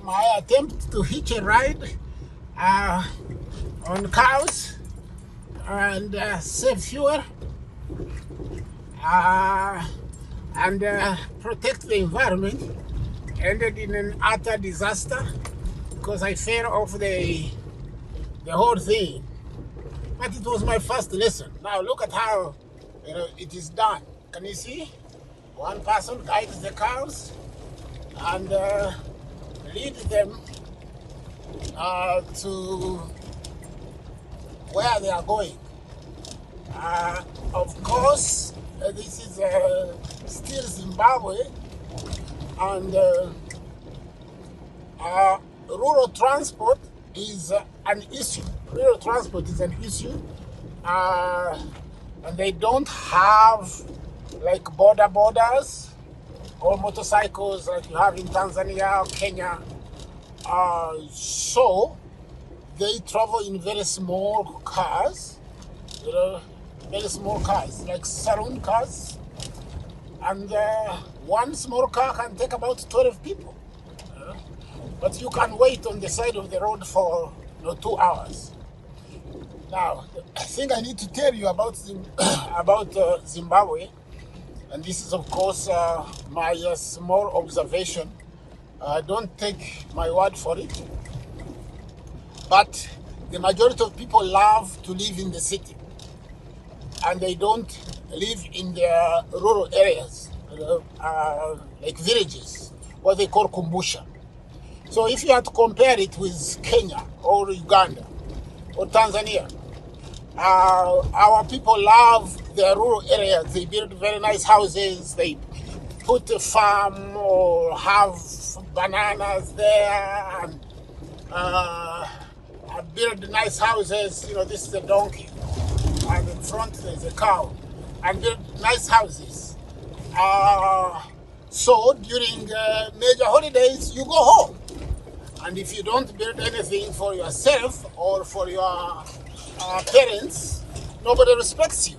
my attempt to hitch a ride on cows and save fuel and protect the environment ended in an utter disaster because I fell off the whole thing. But it was my first lesson. Now look at how it is done. Can you see? One person guides the cows and lead them to where they are going. Of course, this is still Zimbabwe, and rural transport is an issue. Rural transport is an issue, and they don't have like borders or motorcycles like you have in Tanzania or Kenya. So they travel in very small cars, very small cars, like saloon cars. And one small car can take about 12 people. But you can wait on the side of the road for 2 hours. Now, I think I need to tell you about Zimbabwe. And this is, of course, my small observation. Don't take my word for it. But the majority of people love to live in the city. And they don't live in their rural areas, like villages, what they call kumbusha. So if you had to compare it with Kenya or Uganda or Tanzania, our people love their rural areas. They build very nice houses. They put a farm or have bananas there and build nice houses. This is a donkey, and in front there's a cow, and build nice houses. So during major holidays, you go home. And if you don't build anything for yourself or for your parents, nobody respects you.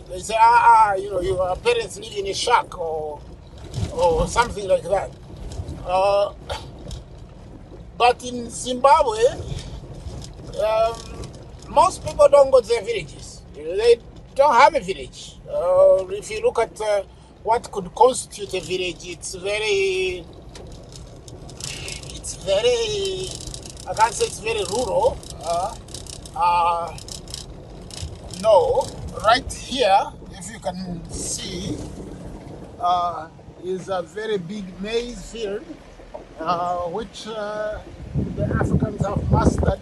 They say, your parents live in a shack or something like that. But in Zimbabwe, most people don't go to their villages. They don't have a village. If you look at what could constitute a village, it's very, I can't say it's very rural. No, right here, if you can see, is a very big maize field, which the Africans have mastered.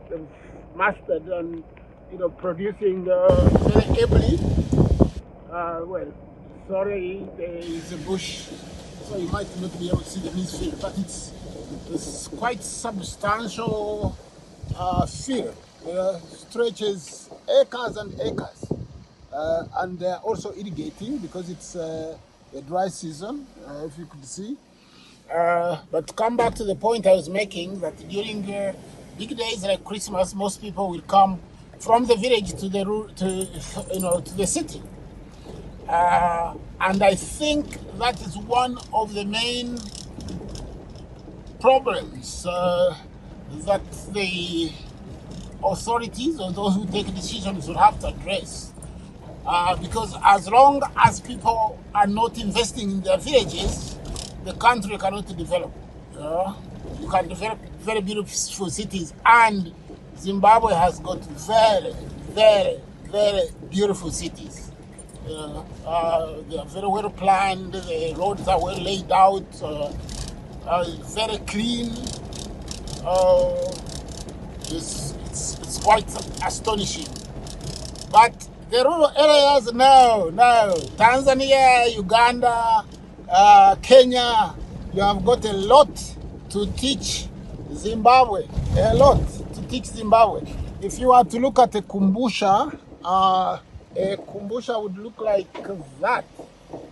They've mastered on, producing very ably. Well, sorry, there is a bush, so you might not be able to see the maize field, but it's quite substantial field. Stretches acres and acres, and they're also irrigating because it's a dry season, if you could see. But to come back to the point I was making, that during big days like Christmas, most people will come from the village to the city, and I think that is one of the main problems that the authorities or those who take decisions will have to address, because as long as people are not investing in their villages, the country cannot develop. You can develop very beautiful cities, and Zimbabwe has got very, very, very beautiful cities. They are very well planned, the roads are well laid out, very clean. It's quite astonishing. But the rural areas, no. Tanzania, Uganda, Kenya, you have got a lot to teach Zimbabwe. A lot to teach Zimbabwe. If you are to look at a kumbusha would look like that.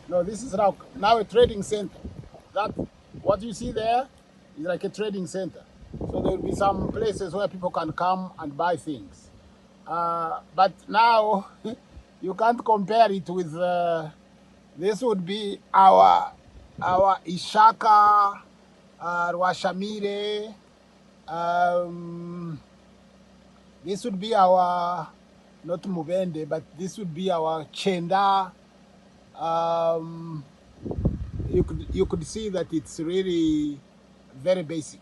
No, this is now a trading center. That, what you see there is like a trading center. So there will be some places where people can come and buy things. But now you can't compare it with, this would be our Ishaka Rwashamire. This would be our, not Mubende, but this would be our Chenda. You could see that it's really very basic.